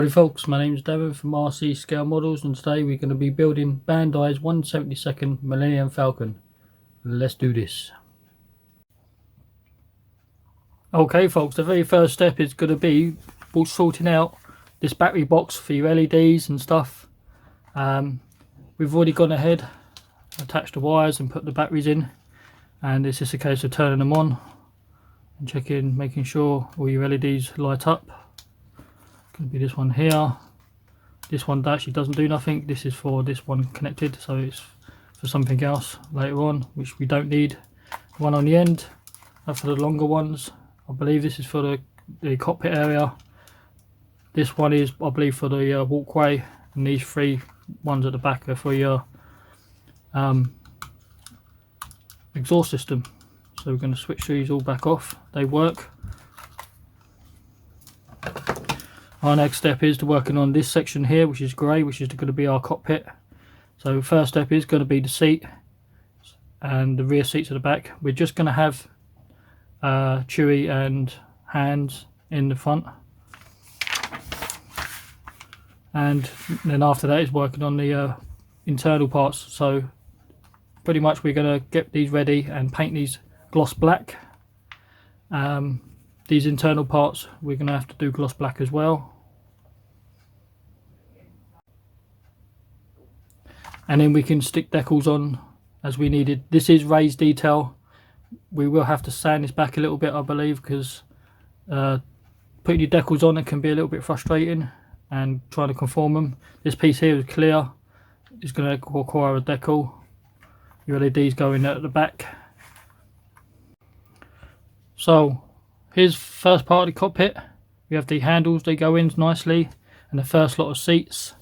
Howdy folks, my name is Devon from RC Scale Models, and today we're going to be building Bandai's 1/72 Millennium Falcon. Let's do this. Okay folks, the very first step is going to be sorting out this battery box for your LEDs and stuff. We've already gone ahead, attached the wires and put the batteries in, and it's just a case of turning them on and checking, making sure all your LEDs light up. Going to be this one here. This one actually doesn't do nothing. This is for this one connected, so it's for something else later on, which we don't need. One on the end, that's for the longer ones. I believe this is for the cockpit area. This one is, I believe, for the walkway, and these three ones at the back are for your exhaust system. So we're going to switch these all back off. They work. Our next step is to working on this section here, which is grey, which is going to be our cockpit. So first step is going to be the seat and the rear seats at the back. We're just going to have Chewie and hands in the front, and then after that is working on the internal parts. So pretty much we're going to get these ready and paint these gloss black. These internal parts we're going to have to do gloss black as well. And then we can stick decals on as we needed. This is raised detail. We will have to sand this back a little bit, I believe, because putting your decals on, it can be a little bit frustrating, and trying to conform them. This piece here is clear. It's going to require a decal. Your LEDs go in at the back. So here's first part of the cockpit. We have the handles, they go in nicely, and the first lot of seats,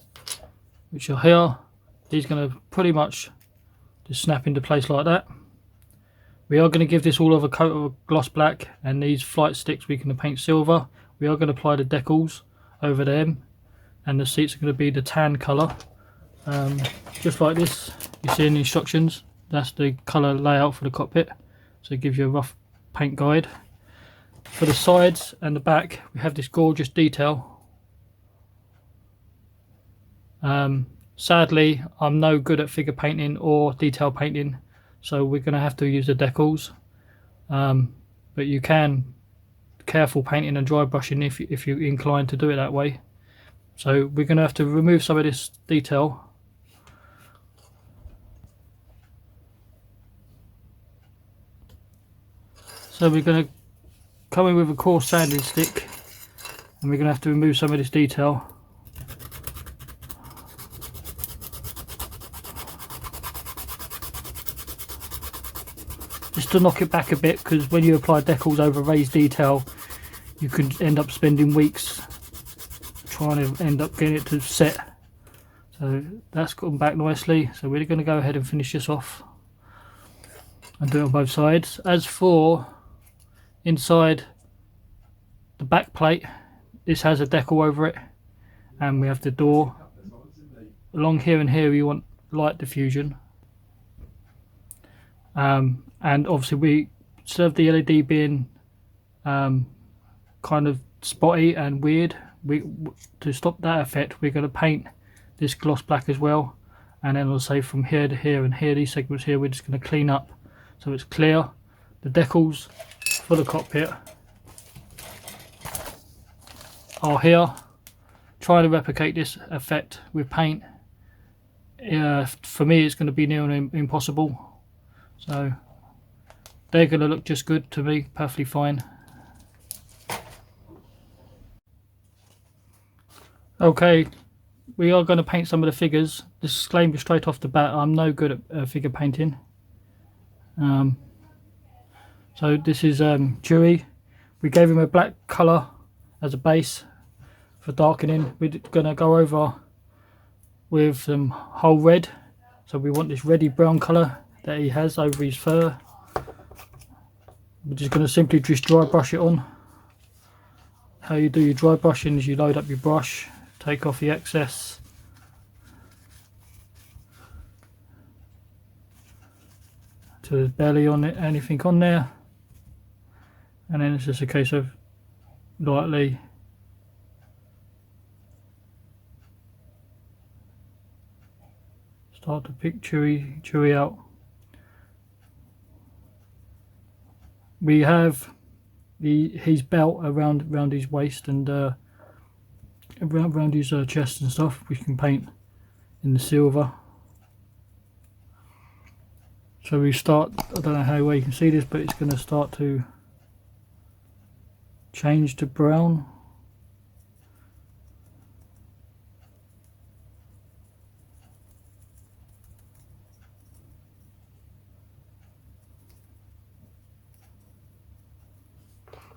which are here. These are going to pretty much just snap into place like that. We are going to give this all of a coat of gloss black, and these flight sticks we can paint silver. We are going to apply the decals over them, and the seats are going to be the tan colour, just like this. You see in the instructions, that's the colour layout for the cockpit, so it gives you a rough paint guide. For the sides and the back, we have this gorgeous detail. Sadly, I'm no good at figure painting or detail painting, so we're going to have to use the decals. But you can careful painting and dry brushing if you're inclined to do it that way. So we're going to have to remove some of this detail. So we're going to come in with a coarse sanding stick, and we're going to have to remove some of this detail. Just to knock it back a bit, because when you apply decals over raised detail, you can end up spending weeks trying to end up getting it to set. So that's gone back nicely. So we're going to go ahead and finish this off and do it on both sides. As for inside the back plate, this has a decal over it, and we have the door. Along here and here we want light diffusion. And obviously, we instead of the LED being kind of spotty and weird, to stop that effect, we're going to paint this gloss black as well. And then I'll say from here to here and here, these segments here, we're just going to clean up so it's clear. The decals for the cockpit are here. Trying to replicate this effect with paint, for me, it's going to be near impossible. So they're going to look just good to me, perfectly fine. Okay, we are going to paint some of the figures. Disclaimer straight off the bat, I'm no good at figure painting. So this is Chewie. We gave him a black colour as a base for darkening. We're going to go over with some whole red. So we want this reddy brown colour that he has over his fur. We're just going to simply just dry brush it on. How you do your dry brushing is you load up your brush, take off the excess, so there's barely on it anything on there, and then it's just a case of lightly start to pick Chewie out. We have his belt around his waist and around his chest and stuff. We can paint in the silver. So we start, I don't know how well you can see this, but it's going to start to change to brown.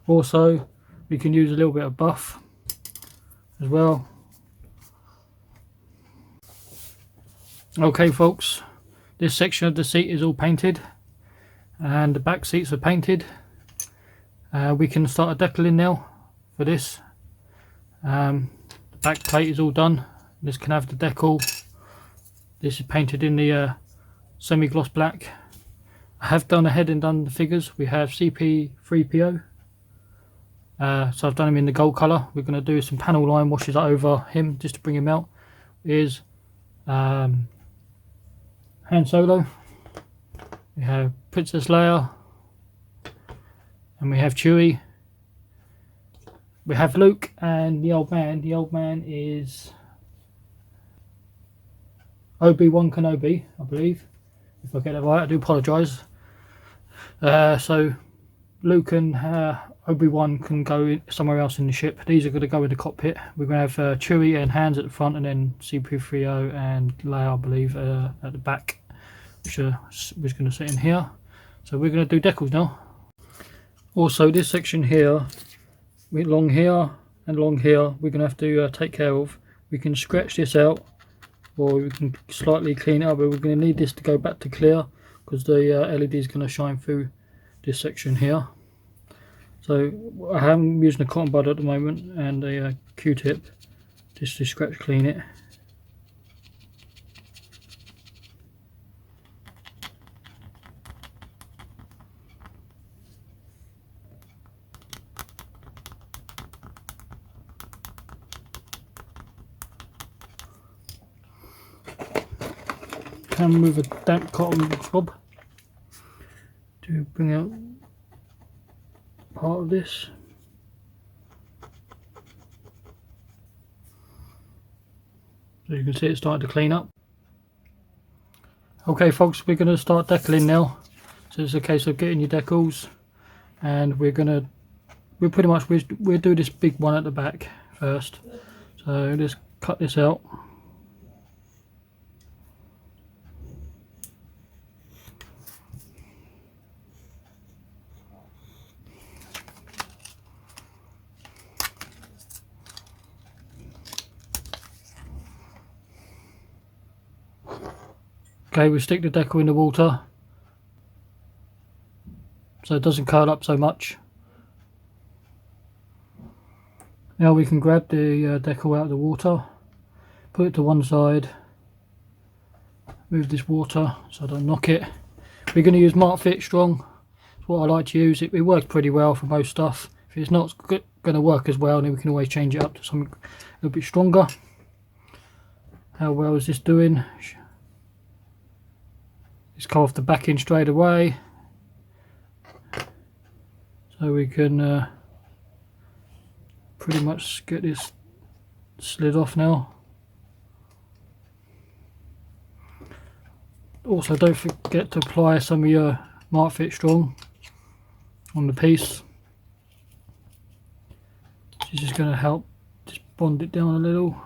Also, we can use a little bit of buff as well. Okay folks, this section of the seat is all painted and the back seats are painted. We can start a decaling now for this. The back plate is all done. This can have the decal. This is painted in the semi-gloss black. I have done ahead and done the figures. We have C-3PO. So I've done him in the gold colour. We're going to do some panel line washes over him just to bring him out. Here's Han Solo. We have Princess Leia. And we have Chewie. We have Luke and the old man. The old man is Obi-Wan Kenobi, I believe. If I get that right, I do apologise. So Luke and Obi-Wan can go somewhere else in the ship. These are going to go in the cockpit. We're going to have Chewie and Hans at the front, and then C-3PO and Leia, I believe, at the back, which was going to sit in here. So we're going to do decals now. Also, this section here, along here and along here, we're going to have to take care of. We can scratch this out, or we can slightly clean it up, but we're going to need this to go back to clear because the LED is going to shine through this section here. So I am using a cotton bud at the moment and a Q-tip just to scratch clean it. Can remove a damp cotton swab to bring out part of this. So you can see it's starting to clean up. Okay folks, we're going to start decaling now. So it's a case of getting your decals, and we'll do this big one at the back first. So let's cut this out. Okay, we stick the decal in the water so it doesn't curl up so much. Now we can grab the decal out of the water, put it to one side, move this water so I don't knock it. We're going to use Mark Fit Strong. It's what I like to use. It works pretty well for most stuff. If it's not going to work as well, then we can always change it up to something a little bit stronger. How well is this doing? It's come off the backing straight away, so we can pretty much get this slid off now. Also, don't forget to apply some of your Mark Fit Strong on the piece. This is going to help just bond it down a little.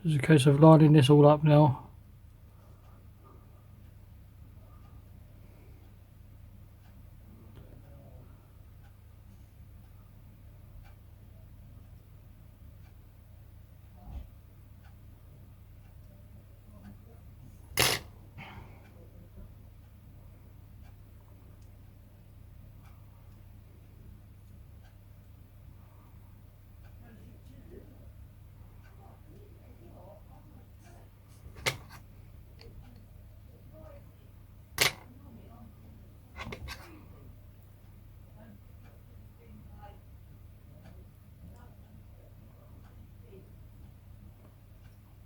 It's a case of lining this all up now.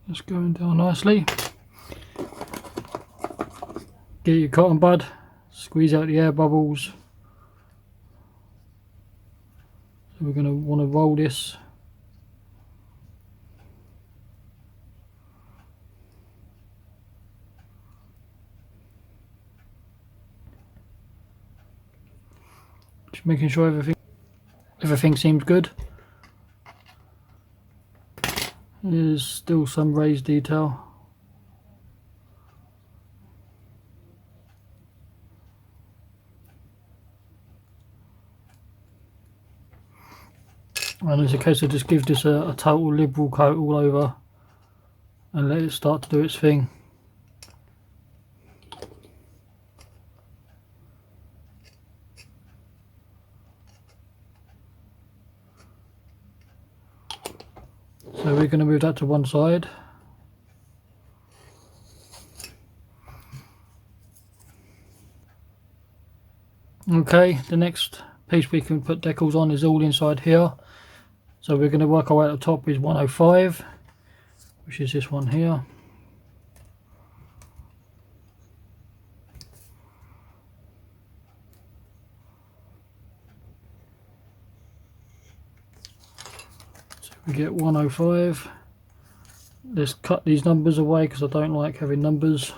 That's going down nicely. Get your cotton bud, squeeze out the air bubbles. So we're going to want to roll this. Just making sure everything seems good. There's still some raised detail. And it's a case of just give this a total liberal coat all over and let it start to do its thing. So we're going to move that to one side. Okay, the next piece we can put decals on is all inside here. So we're going to work our way at the top with 105, which is this one here. So we get 105. Let's cut these numbers away because I don't like having numbers.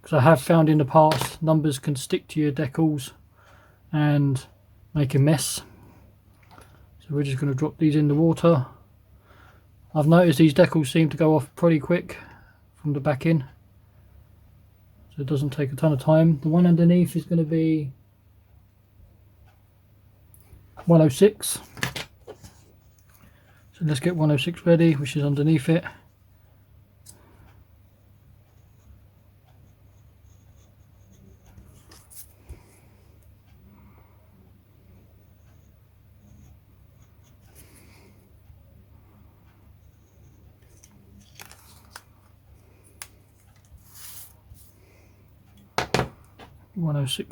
Because I have found in the past numbers can stick to your decals and make a mess. So we're just going to drop these in the water. I've noticed these decals seem to go off pretty quick from the back in, so it doesn't take a ton of time. The one underneath is going to be 106. So let's get 106 ready, which is underneath it.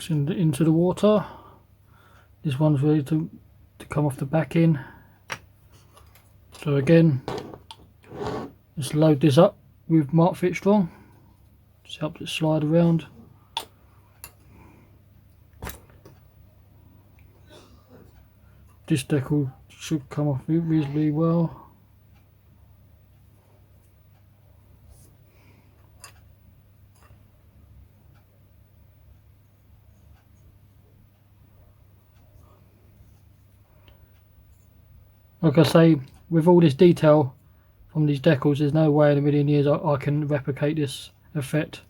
Into the water. This one's ready to come off the back in. So again, let's load this up with Mark Fit Strong. Just helps it slide around. This decal should come off reasonably well. Like I say, with all this detail from these decals, there's no way in a million years I can replicate this effect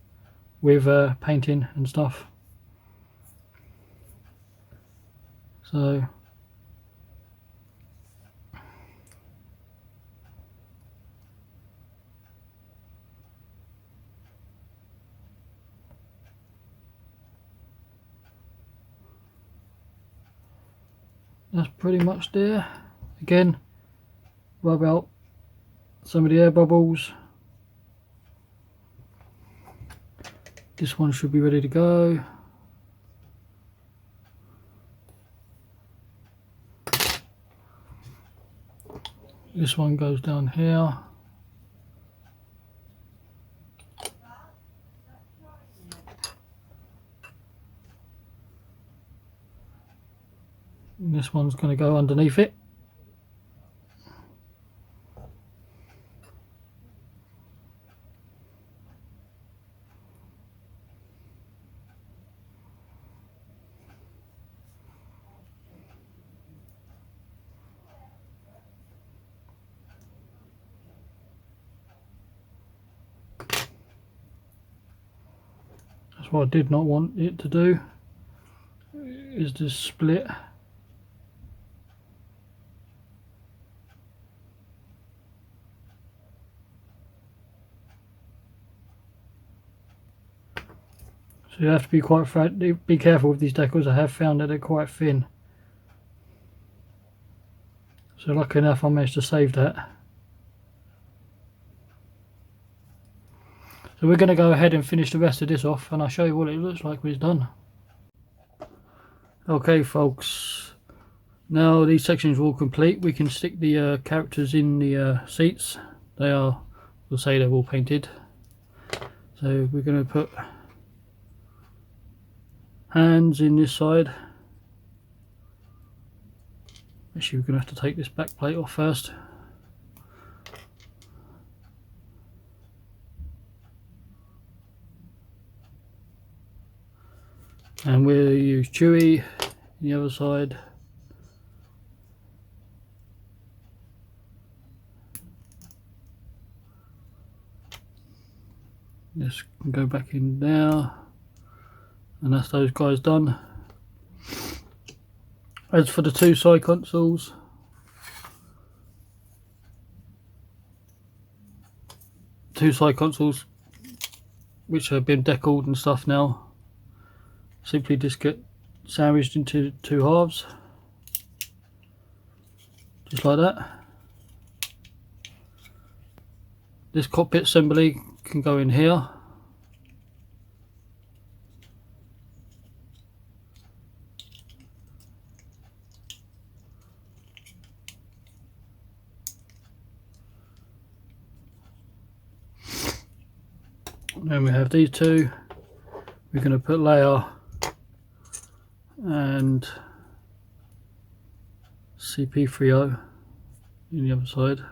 with painting and stuff. So that's pretty much there. Again, rub out some of the air bubbles. This one should be ready to go. This one goes down here. And this one's going to go underneath it. That's what I did not want it to do, is this split. So you have to be careful with these decals. I have found that they're quite thin. So lucky enough I managed to save that. So we're going to go ahead and finish the rest of this off, and I'll show you what it looks like when it's done. Okay folks, now these sections are all complete. We can stick the characters in the seats. They are will say they're all painted. So we're going to put hands in this side. Actually, we're going to have to take this back plate off first. And we'll use Chewie on the other side. This can go back in there, and that's those guys done. As for the two side consoles, which have been decaled and stuff now, simply just get sandwiched into two halves, just like that. This cockpit assembly can go in here. Then we have these two. We're going to put Leia and C-3PO in the other side.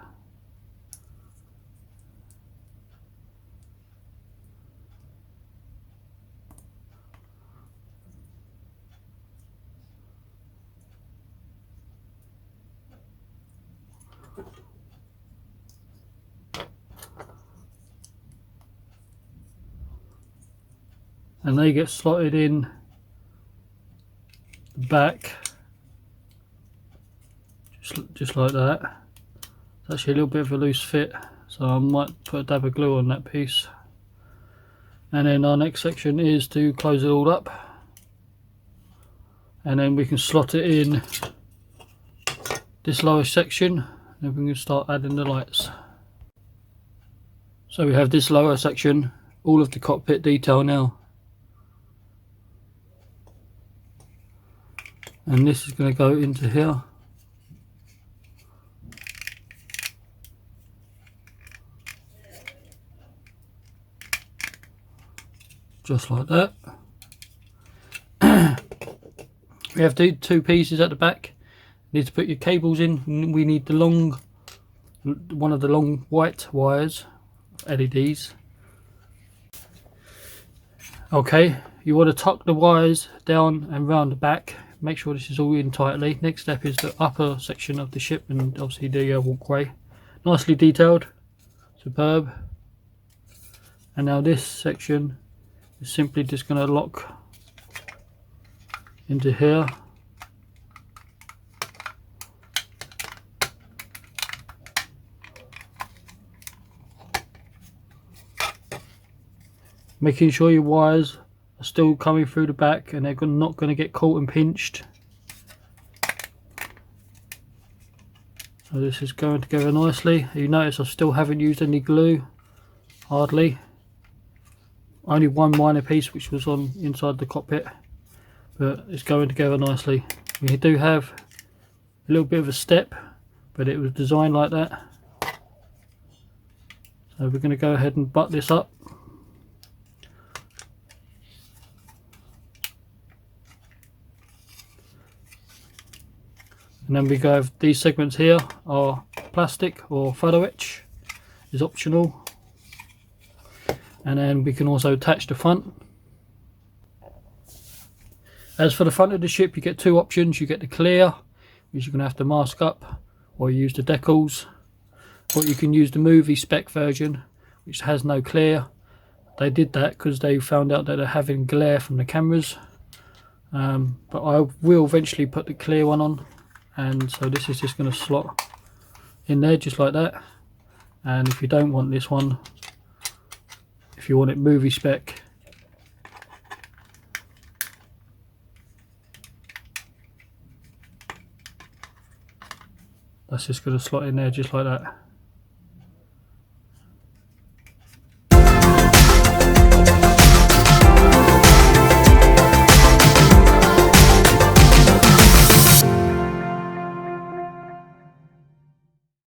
And they get slotted in the back, just like that. It's actually a little bit of a loose fit, so I might put a dab of glue on that piece. And then our next section is to close it all up, and then we can slot it in this lower section, and we can start adding the lights. So we have this lower section, all of the cockpit detail now. And this is going to go into here. Just like that. We have the two pieces at the back. You need to put your cables in. We need the one of the long white wires, LEDs. Okay, you want to tuck the wires down and round the back. Make sure this is all in tightly. Next step is the upper section of the ship, and obviously the walkway. Nicely detailed, superb. And now this section is simply just going to lock into here. Making sure your wires are still coming through the back and they're not going to get caught and pinched. So this is going together nicely. You notice I still haven't used any glue, hardly. Only one minor piece which was on inside the cockpit, but it's going together nicely. We do have a little bit of a step, but it was designed like that. So we're going to go ahead and butt this up. And then we go have these segments here are plastic, or photoetched is optional. And then we can also attach the front. As for the front of the ship, you get two options. You get the clear, which you're going to have to mask up, or you use the decals, or you can use the movie spec version, which has no clear. They did that because they found out that they're having glare from the cameras. But I will eventually put the clear one on. And so this is just going to slot in there just like that. And if you don't want this one, if you want it movie spec, that's just going to slot in there just like that.